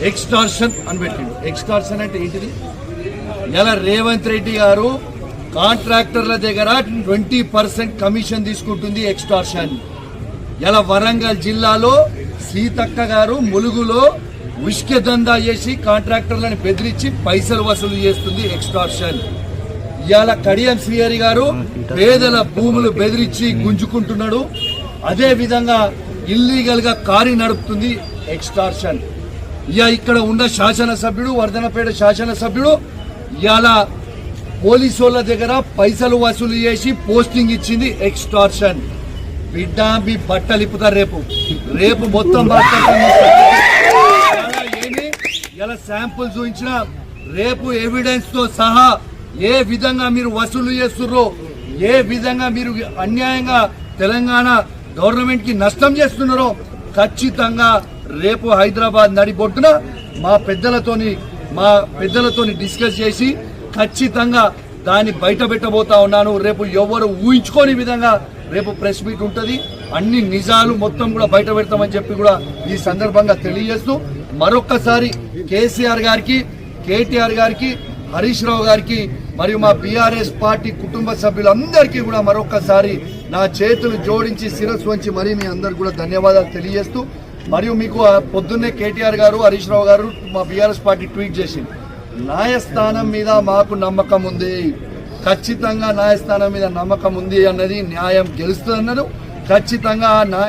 Extortion అని పెట్టిండు. Extortion అంటే ఏంటిది? ఇలా రేవంత్ రెడ్డి గారు కాంట్రాక్టర్ల దగ్గర 20% కమిషన్ తీసుకుంటుంది. ఎక్స్టార్షన్. ఇలా వరంగల్ జిల్లాలో సీతక్క గారు ములుగులో ఉష్క దందా చేసి కాంట్రాక్టర్లను బెదిరించి పైసలు వసూలు చేస్తుంది. ఎక్స్టార్షన్. ఇవాళ కడియం శ్రీహరి గారు పేదల భూములు బెదిరించి గుంజుకుంటున్నాడు. అదే విధంగా ఇల్లీగల్ గా కారీ నడుపుతుంది. ఎక్స్టార్షన్. ఇక్కడ ఉన్న శాసనసభ్యుడు, వర్ధనపేట శాసనసభ్యుడు ఇవాళ పోలీసు వాళ్ళ దగ్గర పైసలు వసూలు చేసి పోస్టింగ్ ఇచ్చింది. ఎక్స్టార్షన్. బిడ్డ మీ బట్టలు ఇప్పుతారు రేపు మొత్తం ఇలా శాంపుల్ చూపించిన రేపు ఎవిడెన్స్ తో సహా ఏ విధంగా మీరు వసూలు చేస్తున్నారో, ఏ విధంగా మీరు అన్యాయంగా తెలంగాణ గవర్నమెంట్ కి నష్టం చేస్తున్నారో ఖచ్చితంగా రేపు హైదరాబాద్ నడిబొట్టున మా పెద్దలతోని డిస్కస్ చేసి ఖచ్చితంగా దాన్ని బయట పెట్టబోతా ఉన్నాను. రేపు ఎవరు ఊహించుకోని విధంగా రేపు ప్రెస్ మీట్ ఉంటుంది. అన్ని నిజాలు మొత్తం కూడా బయట పెడతామని చెప్పి కూడా ఈ సందర్భంగా తెలియజేస్తూ మరొక్కసారి కేసీఆర్ గారికి, కేటీఆర్ గారికి, హరీష్ రావు గారికి మరియు మా బీఆర్ఎస్ పార్టీ కుటుంబ సభ్యులందరికీ కూడా మరొక్కసారి నా చేతులు జోడించి శిరస్సు వంచి మరీ మీ అందరికి కూడా ధన్యవాదాలు తెలియజేస్తూ, మరియు మీకు పొద్దున్నే కేటీఆర్ గారు, హరీష్ రావు గారు మా బీఆర్ఎస్ పార్టీ ట్వీట్ చేసింది. న్యాయస్థానం మీద మాకు నమ్మకం ఉంది, ఖచ్చితంగా న్యాయస్థానం మీద నమ్మకం ఉంది అన్నది, న్యాయం గెలుస్తుంది అన్నారు. ఖచ్చితంగా